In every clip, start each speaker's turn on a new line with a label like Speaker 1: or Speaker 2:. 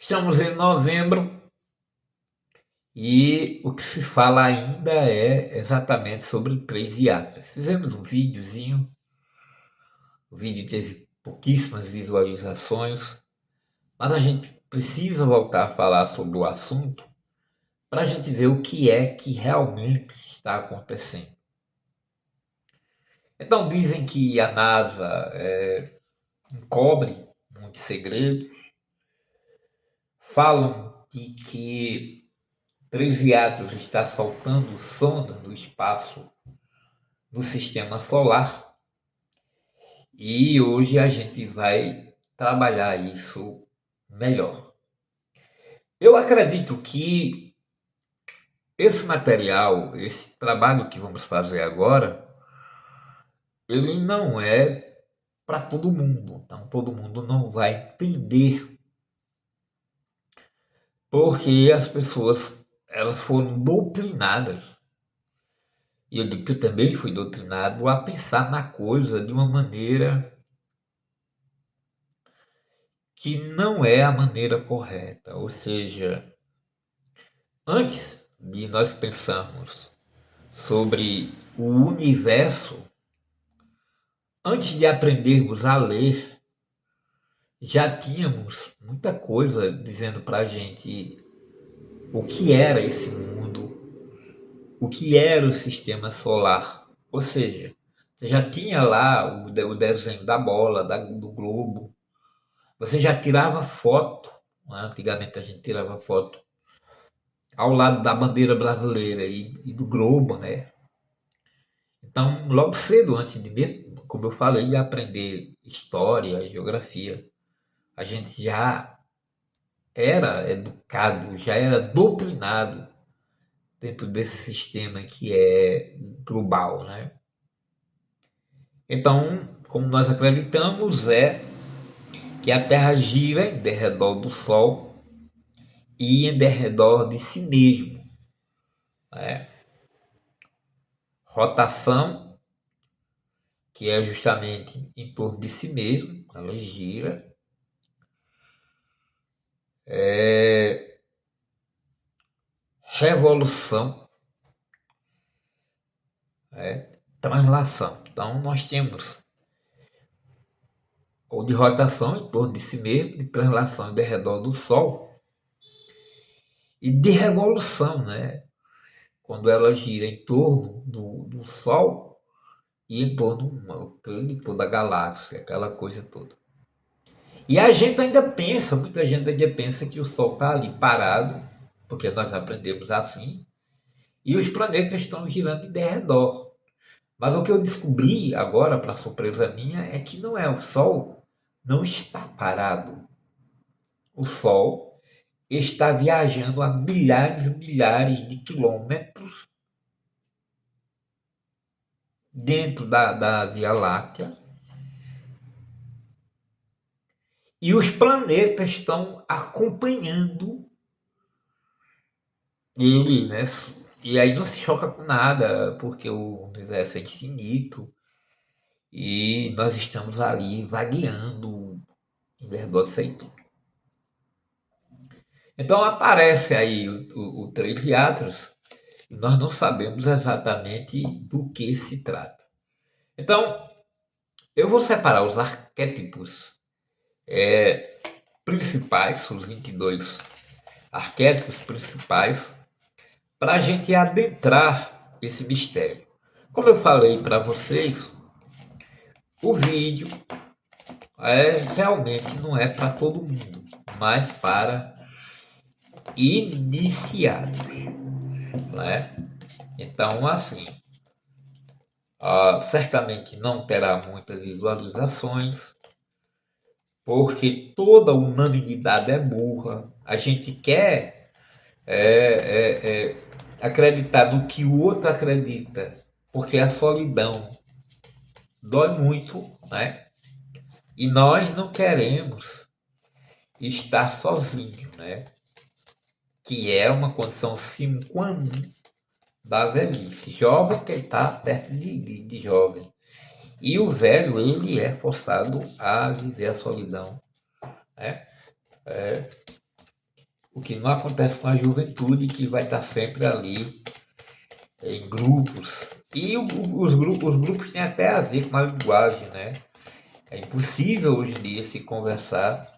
Speaker 1: Estamos em novembro e o que se fala ainda é exatamente sobre três diatras. Fizemos um videozinho, o vídeo teve pouquíssimas visualizações, mas a gente precisa voltar a falar sobre o assunto para a gente ver o que é que realmente está acontecendo. Então dizem que a NASA encobre muitos segredos, falam de que Três Hiatos está soltando sonda no espaço do sistema solar e hoje a gente vai trabalhar isso melhor. Eu acredito que esse material, esse trabalho que vamos fazer agora, ele não é para todo mundo, então todo mundo não vai entender porque as pessoas elas foram doutrinadas. E eu digo que eu também fui doutrinado a pensar na coisa de uma maneira que não é a maneira correta. Ou seja, antes de nós pensarmos sobre o universo, antes de aprendermos a ler, já tínhamos muita coisa dizendo para a gente o que era esse mundo, o que era o sistema solar. Ou seja, você já tinha lá o desenho da bola, do globo, você já tirava foto, né? Antigamente a gente tirava foto ao lado da bandeira brasileira e do globo, né? Então, logo cedo, antes como eu falei, de aprender história, geografia, a gente já era educado, já era doutrinado dentro desse sistema que é global, né? Então, como nós acreditamos, é que a Terra gira em derredor do Sol e em derredor de si mesmo, né? Rotação, que é justamente em torno de si mesmo, ela gira. Revolução, translação. Então nós temos ou de rotação em torno de si mesmo, de translação em redor do Sol e de revolução, né? Quando ela gira em torno do Sol e em torno de toda a galáxia, aquela coisa toda. E a gente ainda pensa, muita gente ainda pensa que o Sol está ali parado, porque nós aprendemos assim, e os planetas estão girando em derredor. Mas o que eu descobri agora, para surpresa minha, é que não é o Sol, não está parado. O Sol está viajando a milhares e milhares de quilômetros dentro da Via Láctea e os planetas estão acompanhando ele, né? E aí não se choca com nada, porque o universo é infinito e nós estamos ali vagueando em redor disso aí tudo. Então aparece aí o Três Teatros e nós não sabemos exatamente do que se trata. Então, eu vou separar os arquétipos principais, os 22 arquétipos principais, para a gente adentrar esse mistério. Como eu falei para vocês, o vídeo realmente não é para todo mundo, mas para iniciados, né? Então, assim, certamente não terá muitas visualizações, porque toda unanimidade é burra. A gente quer acreditar no que o outro acredita, porque a solidão dói muito, né? E nós não queremos estar sozinhos, né? Que é uma condição sine qua non da velhice. Jovem que está perto de jovem. E o velho, ele é forçado a viver a solidão, né? O que não acontece com a juventude, que vai estar sempre ali em grupos. E os grupos têm até a ver com a linguagem, né? É impossível hoje em dia se conversar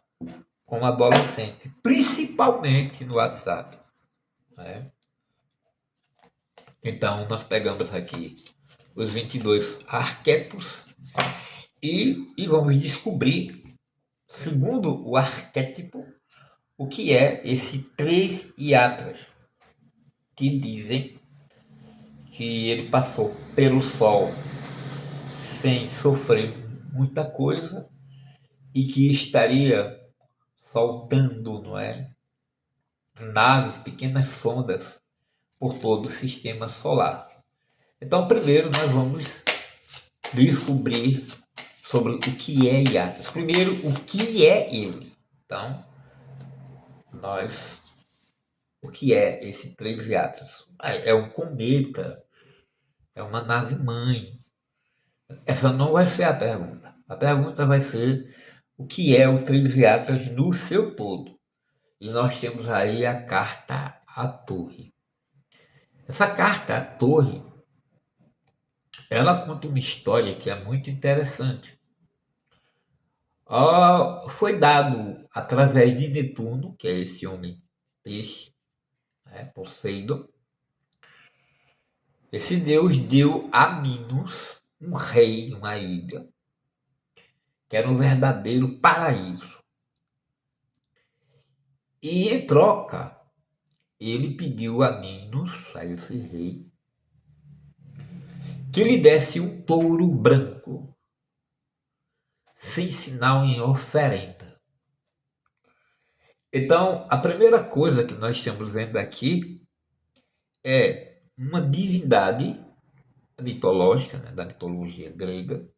Speaker 1: com um adolescente, principalmente no WhatsApp, né? Então, nós pegamos aqui os 22 arquétipos e vamos descobrir, segundo o arquétipo, o que é esse três iatras, que dizem que ele passou pelo sol sem sofrer muita coisa e que estaria soltando, não é, naves, pequenas sondas por todo o sistema solar. Então, primeiro nós vamos descobrir sobre o que é Iatas. Primeiro, o que é ele. Então, o que é esse três Iatas? É um cometa, é uma nave-mãe. Essa não vai ser a pergunta. A pergunta vai ser o que é o três Iatas no seu todo. E nós temos aí a carta à torre. Essa carta à torre, ela conta uma história que é muito interessante. Foi dado através de Netuno, que é esse homem peixe, né, Poseidon. Esse deus deu a Minos um rei, uma ilha, que era um verdadeiro paraíso. E em troca, ele pediu a Minos, a esse rei, que lhe desse um touro branco, sem sinal em oferenda. Então, a primeira coisa que nós estamos vendo aqui é uma divindade mitológica, né, da mitologia grega,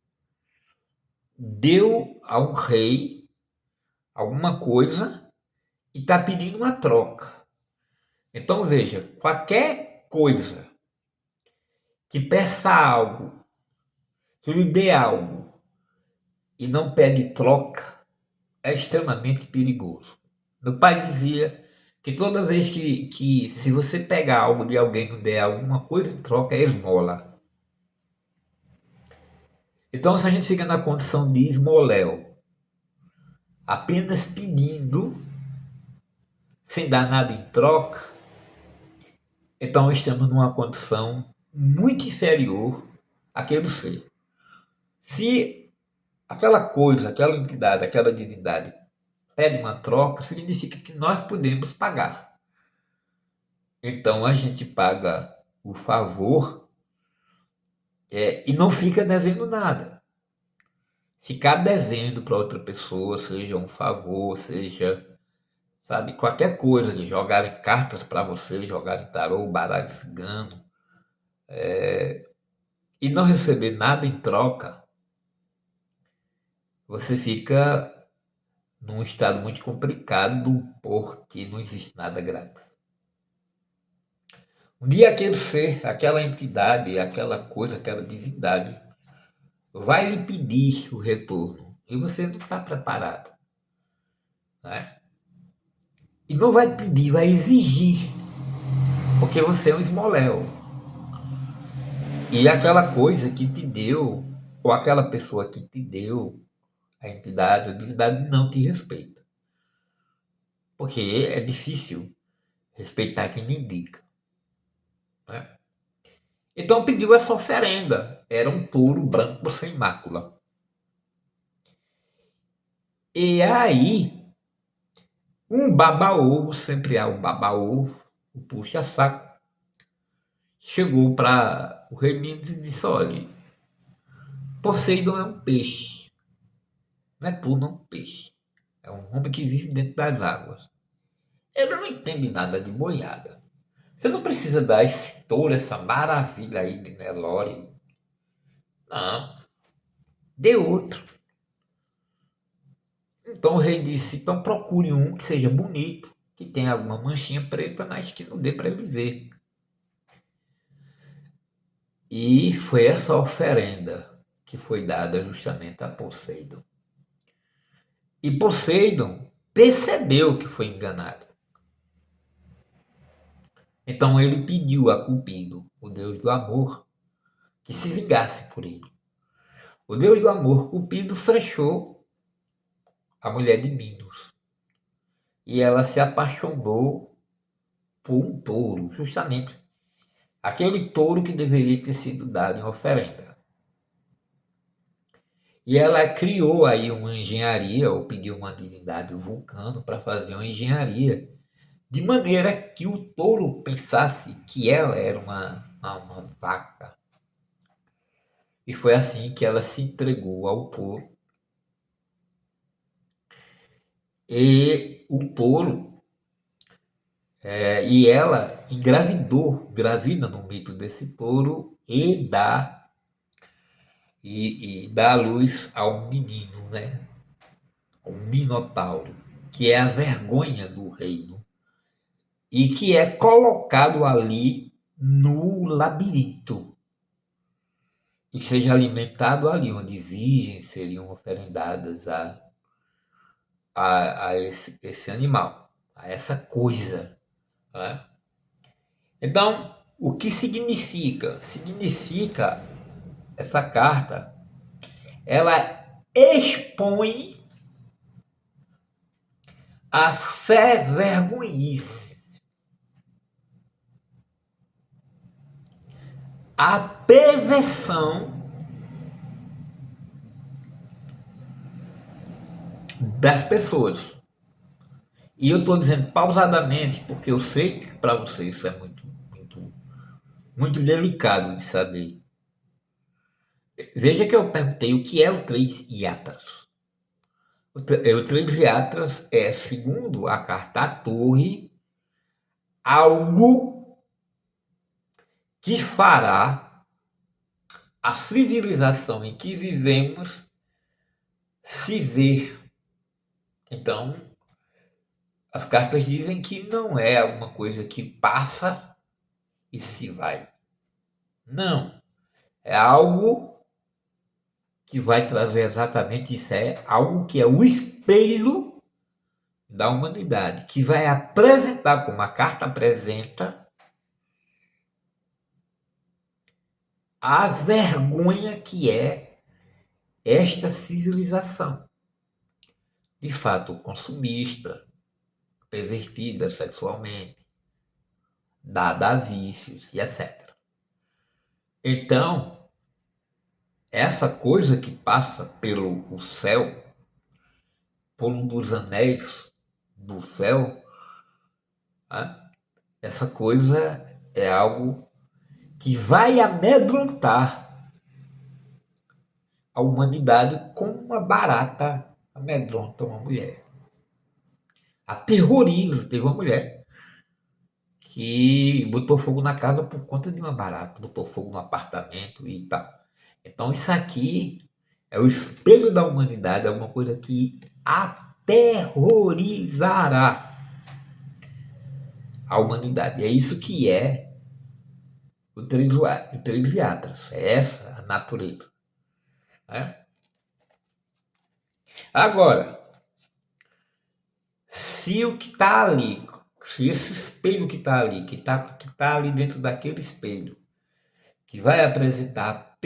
Speaker 1: deu a um rei alguma coisa e está pedindo uma troca. Então veja, qualquer coisa que peça algo, que lhe dê algo e não pede troca, é extremamente perigoso. Meu pai dizia que toda vez que se você pegar algo de alguém que der alguma coisa em troca, é esmola. Então, se a gente fica na condição de esmoléu, apenas pedindo, sem dar nada em troca, então estamos numa condição muito inferior àquele ser. Se aquela coisa, aquela entidade, aquela divindade pede uma troca, significa que nós podemos pagar. Então a gente paga o favor e não fica devendo nada. Ficar devendo para outra pessoa, seja um favor, seja, sabe, qualquer coisa, jogarem cartas para você, jogarem tarô, baralho cigano, e não receber nada em troca, você fica num estado muito complicado, porque não existe nada grátis. Um dia aquele ser, aquela entidade, aquela coisa, aquela divindade, vai lhe pedir o retorno e você não está preparado, né? E não vai pedir, vai exigir, porque você é um esmoléu. E aquela coisa que te deu, ou aquela pessoa que te deu, a entidade, a divindade não te respeita. Porque é difícil respeitar quem lhe indica, né? Então pediu essa oferenda. Era um touro branco sem mácula. E aí, um baba-ovo, sempre há um baba-ovo, um puxa-saco, chegou para o rei Minos e disse: olha, Poseidon é um peixe. Netuno é um peixe. É um homem que vive dentro das águas. Ele não entende nada de boiada. Você não precisa dar esse touro, essa maravilha aí de Nelore. Não, dê outro. Então o rei disse: então procure um que seja bonito, que tenha alguma manchinha preta, mas que não dê para ele ver. E foi essa oferenda que foi dada justamente a Poseidon. E Poseidon percebeu que foi enganado. Então ele pediu a Cupido, o deus do amor, que se vingasse por ele. O deus do amor, Cupido, flechou a mulher de Minos e ela se apaixonou por um touro, justamente aquele touro que deveria ter sido dado em oferenda. E ela criou aí uma engenharia, ou pediu uma divindade, o Vulcano, para fazer uma engenharia, de maneira que o touro pensasse que ela era uma vaca. E foi assim que ela se entregou ao touro. E o touro, e ela engravidou, gravida no mito desse touro, e dá a luz ao menino, né? O Minotauro, que é a vergonha do reino e que é colocado ali no labirinto e que seja alimentado ali, onde virgens seriam oferendadas a esse animal, a essa coisa. Né? Então, o que significa? Significa essa carta, ela expõe a ser vergonhice, a perversão das pessoas. E eu estou dizendo pausadamente porque eu sei que para você isso é muito delicado de saber. Veja que eu perguntei o que é o Três Iatras. O Três Iatras é, segundo a carta à Torre, algo que fará a civilização em que vivemos se ver. Então, as cartas dizem que não é alguma coisa que passa e se vai. Não. É algo que vai trazer exatamente isso, é algo que é o espelho da humanidade, que vai apresentar, como a carta apresenta, a vergonha que é esta civilização. De fato, consumista, pervertida sexualmente, dada a vícios e etc. Então, essa coisa que passa pelo o céu, por um dos anéis do céu, né? Essa coisa é algo que vai amedrontar a humanidade como uma barata amedronta uma mulher. Aterroriza. Teve uma mulher que botou fogo na casa por conta de uma barata, botou fogo no apartamento e tal. Então isso aqui é o espelho da humanidade, é uma coisa que aterrorizará a humanidade. É isso que é o Três é essa a natureza. Né? Agora, se o que está ali, se esse espelho que está ali, que tá ali dentro daquele espelho, que vai apresentar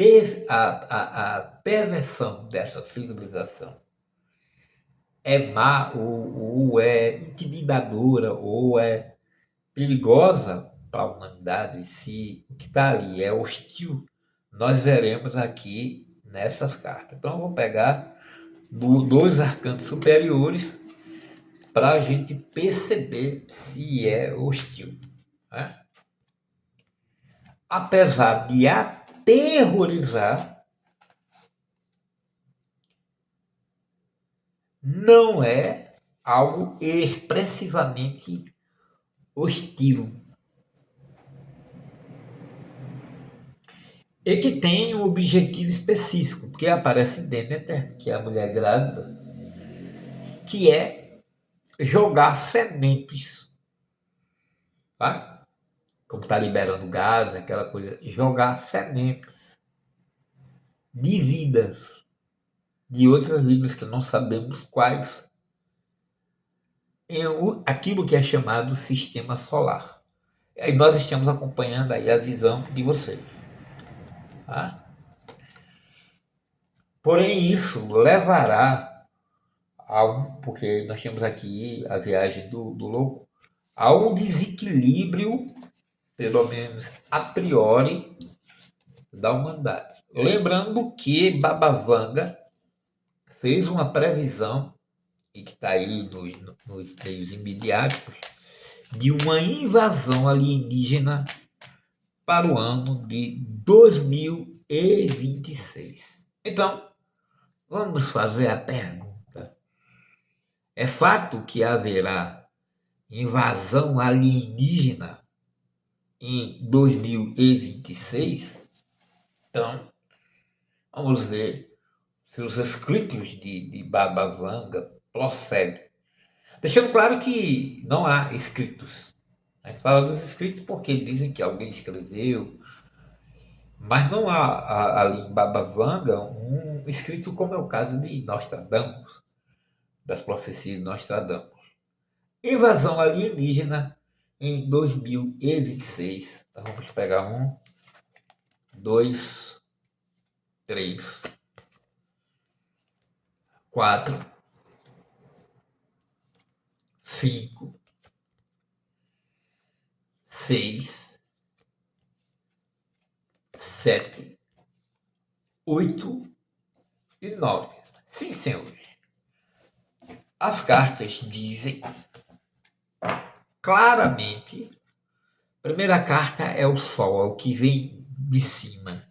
Speaker 1: a perversão dessa civilização, é má ou é intimidadora ou é perigosa para a humanidade, se o que está ali é hostil, nós veremos aqui nessas cartas. Então eu vou pegar dois arcanos superiores para a gente perceber se é hostil. Né? Apesar de aterrorizar, não é algo expressivamente hostil. E que tem um objetivo específico, porque aparece Deméter, que é a mulher grávida, que é jogar sementes, tá? Como está liberando gás, aquela coisa, jogar sementes de vidas, de outras vidas que não sabemos quais, em aquilo que é chamado sistema solar. E nós estamos acompanhando aí a visão de vocês. Tá? Porém, isso levará porque nós temos aqui a viagem do louco, a um desequilíbrio, pelo menos a priori, da humanidade. Lembrando que Baba Vanga fez uma previsão, e que está aí nos meios imediáticos, de uma invasão alienígena para o ano de 2026. Então, vamos fazer a pergunta: é fato que haverá invasão alienígena em 2026? Então, vamos ver se os escritos de Baba Vanga procedem. Deixando claro que não há escritos. A gente fala dos escritos porque dizem que alguém escreveu, mas não há ali em Baba Vanga um escrito como é o caso de Nostradamus, das profecias de Nostradamus. Invasão alienígena em 2026. Então vamos pegar um, dois, três, quatro, cinco, seis, sete, oito e nove. Sim, senhores. As cartas dizem claramente. A primeira carta é o Sol, é o que vem de cima.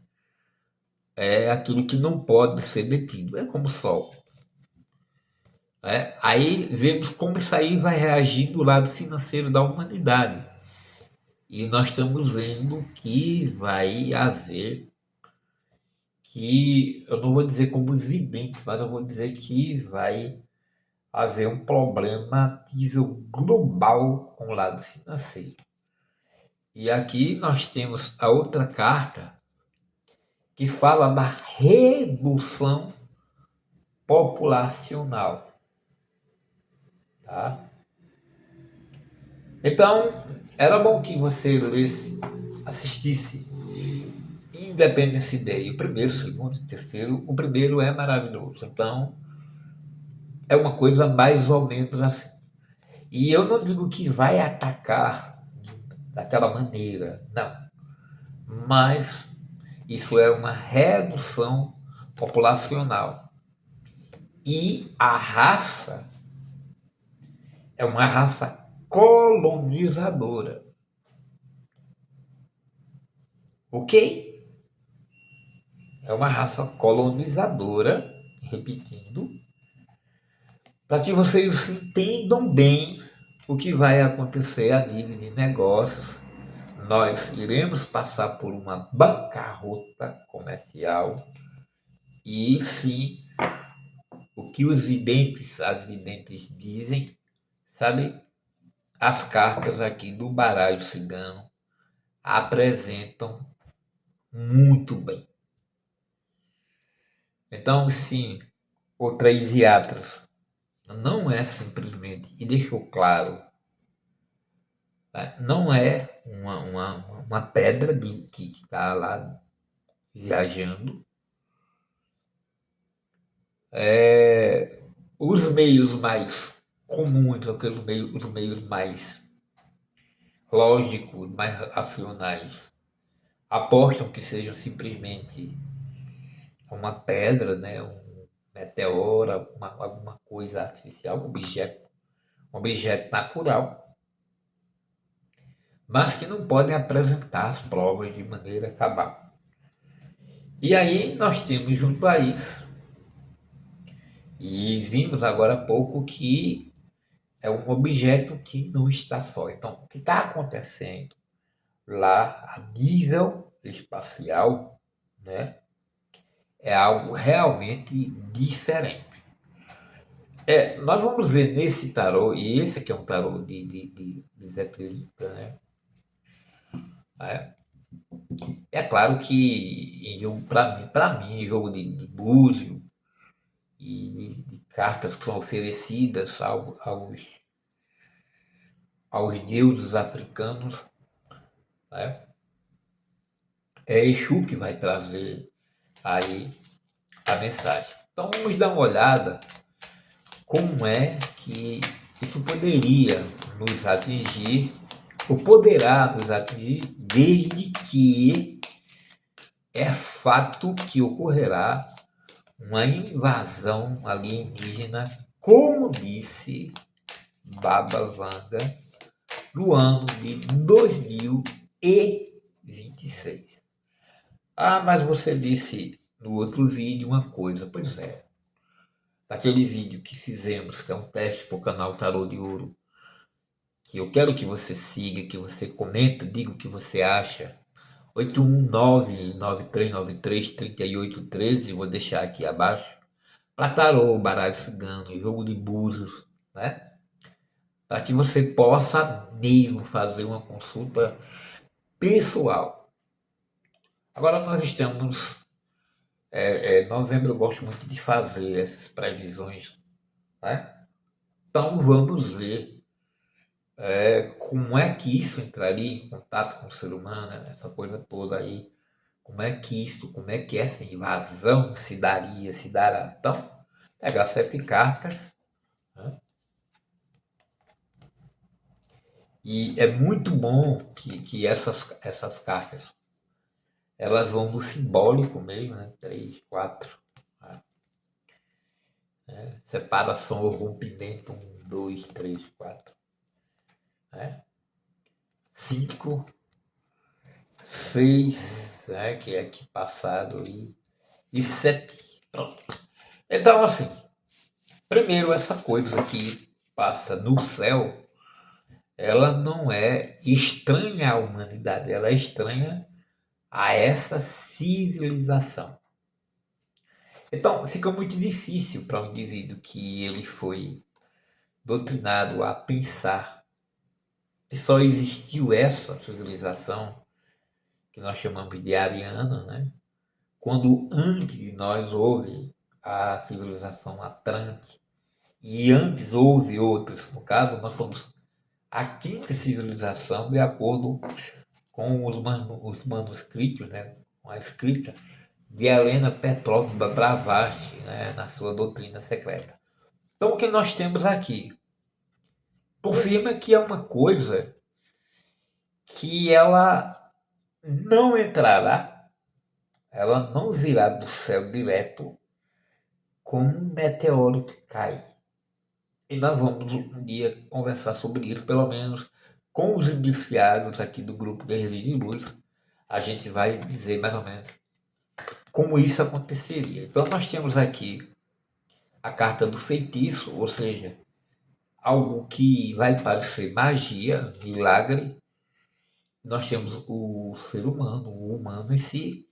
Speaker 1: É aquilo que não pode ser detido. É como o Sol. Aí vemos como isso aí vai reagir do lado financeiro da humanidade. E nós estamos vendo que vai haver, que eu não vou dizer como os videntes, mas eu vou dizer que vai haver um problema a nível global com o lado financeiro. E aqui nós temos a outra carta que fala da redução populacional. Tá? Então, era bom que você lesse, assistisse Independence Day, o primeiro, o segundo, o terceiro. O primeiro é maravilhoso. Então, é uma coisa mais ou menos assim. E eu não digo que vai atacar daquela maneira, não. Mas isso é uma redução populacional. E a raça é uma raça colonizadora. Ok? É uma raça colonizadora, repetindo, para que vocês entendam bem o que vai acontecer a nível de negócios. Nós iremos passar por uma bancarrota comercial e sim, o que as videntes dizem, sabe? As cartas aqui do baralho cigano apresentam muito bem. Então, sim, o Três Iatras não é simplesmente, e deixou claro, tá? Não é uma pedra que está lá viajando. Os meios mais comuns, os meios mais lógicos, mais racionais, apostam que sejam simplesmente uma pedra, né, um meteoro, alguma coisa artificial, um objeto natural, mas que não podem apresentar as provas de maneira cabal. E aí nós temos junto a isso, e vimos agora há pouco que é um objeto que não está só. Então, o que está acontecendo lá a nível espacial, né, é algo realmente diferente. Nós vamos ver nesse tarô, e esse aqui é um tarô de Zé Trelita, né? É claro que para mim, jogo de búzio e de cartas que são oferecidas aos deuses africanos, né? É Exu que vai trazer aí a mensagem. Então vamos dar uma olhada como é que isso poderia nos atingir, ou poderá nos atingir, desde que é fato que ocorrerá uma invasão alienígena, como disse Baba Vanga, no ano de 2026. Ah, mas você disse no outro vídeo uma coisa. Pois é, daquele vídeo que fizemos, que é um teste para o canal Tarô de Ouro, que eu quero que você siga, que você comenta, diga o que você acha. 81993933813, vou deixar aqui abaixo. Para tarô, baralho cigano, jogo de búzios, né? Para que você possa mesmo fazer uma consulta pessoal. Agora nós estamos novembro, eu gosto muito de fazer essas previsões, né? Então vamos ver como é que isso entraria em contato com o ser humano, né? Essa coisa toda aí. Como é que essa invasão se daria, se dará. Então, pegar 7 cartas, né? E é muito bom que essas cartas elas vão no simbólico mesmo, né? 3, 4. Né? Separação ou rompimento, 1, 2, 3, 4. Né? 5, 6, né? Que é aqui passado e 7. Pronto. Então, assim, primeiro essa coisa que passa no céu, ela não é estranha à humanidade, ela é estranha a essa civilização. Então, fica muito difícil para um indivíduo que ele foi doutrinado a pensar que só existiu essa civilização, que nós chamamos de ariana, né? Quando antes de nós houve a civilização Atlante, e antes houve outras. No caso, nós somos a quinta civilização, de acordo com os manuscritos, né? Com a escrita de Helena Petrovna Blavatsky, né? Na sua doutrina secreta. Então, o que nós temos aqui? Confirma que é uma coisa que ela não entrará, ela não virá do céu direto como um meteoro que cai. E nós vamos um dia conversar sobre isso, pelo menos com os iniciados aqui do grupo Guerreiros de Luz. A gente vai dizer mais ou menos como isso aconteceria. Então nós temos aqui a carta do feitiço, ou seja, algo que vai parecer magia, milagre. Nós temos o ser humano, o humano em si,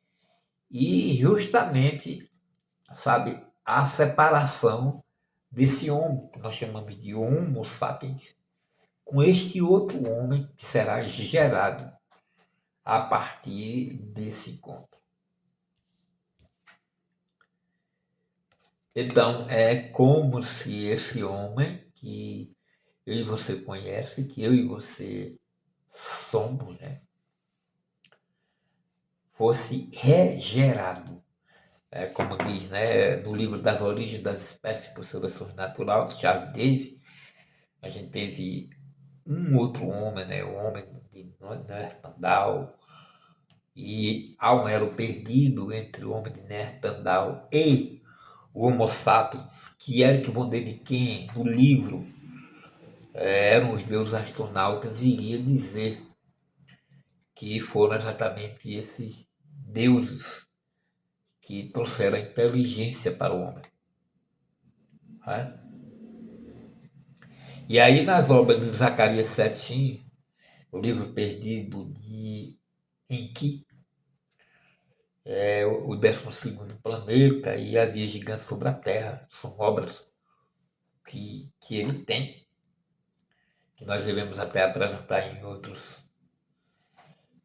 Speaker 1: e justamente, sabe, a separação desse homem, que nós chamamos de Homo sapiens, com este outro homem que será gerado a partir desse encontro. Então, é como se esse homem que eu e você conhece, que eu e você somos, né, fosse regerado. Como diz, né, no livro das origens das espécies por seleção natural, de Charles Davis, a gente teve um outro homem, né, o homem de Neandertal, e há um elo perdido entre o homem de Neandertal e o Homo sapiens, que era que de quem no livro eram os deuses astronautas, iria dizer que foram exatamente esses deuses que trouxeram a inteligência para o homem. Né? E aí nas obras de Zacarias Sete, o livro perdido de Enki, o 12º planeta e a Via Gigante sobre a Terra, são obras que ele tem, que nós devemos até apresentar em outros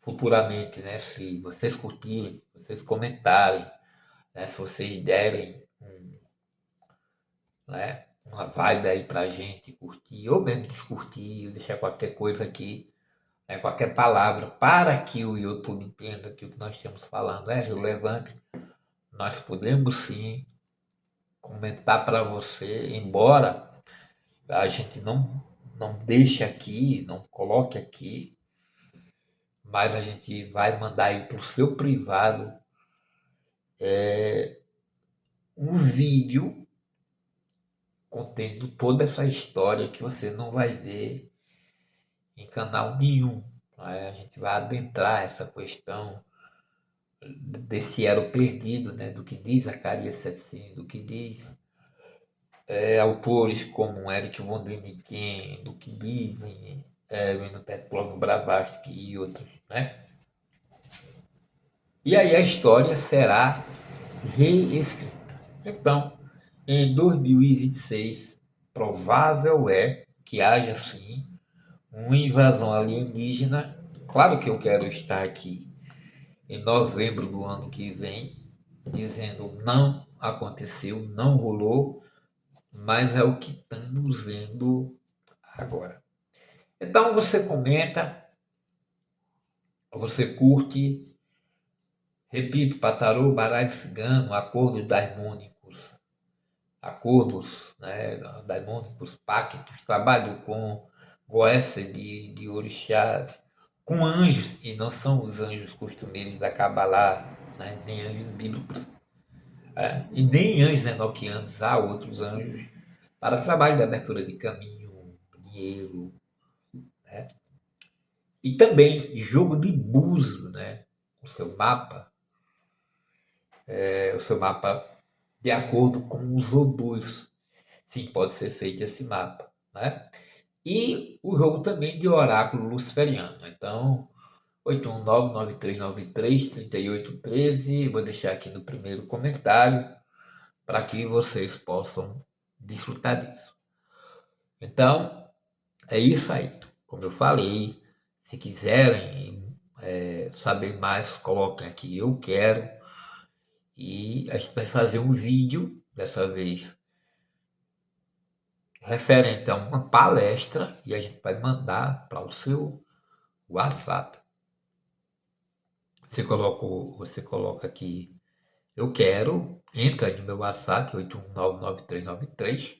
Speaker 1: futuramente, né? Se vocês curtirem, se vocês comentarem, né? Se vocês derem né? Uma vibe aí pra gente curtir, ou mesmo descurtir, deixar qualquer coisa aqui, né, qualquer palavra, para que o YouTube entenda que o que nós estamos falando é relevante, nós podemos sim comentar para você, embora a gente não deixe aqui, não coloque aqui, mas a gente vai mandar aí para o seu privado um vídeo contendo toda essa história que você não vai ver em canal nenhum. Né? A gente vai adentrar essa questão desse elo perdido, né? Do que diz Zacarias 7,5, do que diz autores como Eric von däniken, do que dizem Helena Petrov Blavatsky e outros. Né? E aí a história será reescrita. Então, em 2026, provável é que haja sim uma invasão alienígena. Claro que eu quero estar aqui em novembro do ano que vem, dizendo não aconteceu, não rolou, mas é o que estamos vendo agora. Então você comenta, você curte, repito, Patarô, baralho cigano, acordos daimônicos, né, daimônicos, pactos, trabalho com Goécia de orixá, com anjos, e não são os anjos costumeiros da Kabbalah, né, nem anjos bíblicos, e nem anjos enoquianos, há outros anjos para trabalho de abertura de caminho, dinheiro, né? E também jogo de búzio, né? O seu mapa de acordo com os obus. Sim, pode ser feito esse mapa, né? E o jogo também de oráculo luciferiano. Então, 819-9393-3813. Vou deixar aqui no primeiro comentário para que vocês possam desfrutar disso. Então, é isso aí. Como eu falei, se quiserem saber mais, coloquem aqui eu quero. E a gente vai fazer um vídeo, dessa vez, referente a uma palestra, e a gente vai mandar para o seu WhatsApp. Você coloca aqui eu quero, entra no meu WhatsApp 8199393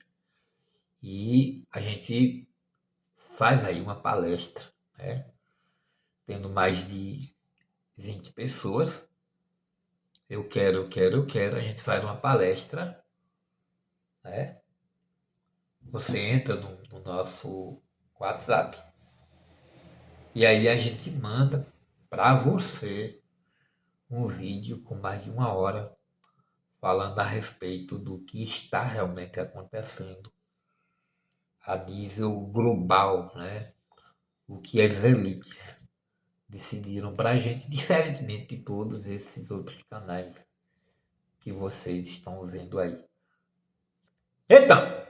Speaker 1: e a gente faz aí uma palestra, né? Tendo mais de 20 pessoas. Eu quero, eu quero, eu quero. A gente faz uma palestra, né? Você entra no nosso WhatsApp e aí a gente manda para você um vídeo com mais de 1 hora falando a respeito do que está realmente acontecendo a nível global, né? O que as elites decidiram para a gente, diferentemente de todos esses outros canais que vocês estão vendo aí. Então,